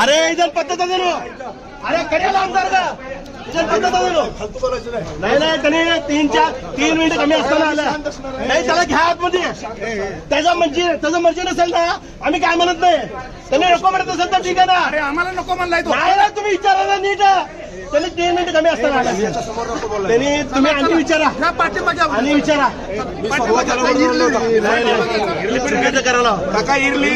अरे इधर पद्धत अरे कडेला आमदार का इधर पद्धत नाही नाही त्यांनी 3 मिनिटं कमी असताना आलं नाही त्याला घ्या आतमध्ये त्याचं मर्जी नसेल ना आम्ही काय म्हणत नाही त्यांनी नको म्हणत असेल तर ठीक आहे ना अरे आम्हाला नको म्हणलाय तो नाही ना तुम्ही विचारा ना नीट त्यांनी 3 मिनिटं कमी असताना आलं त्यांनी तुम्ही आणि विचारा पाठीमागे आणि विचारा करायला काका इरली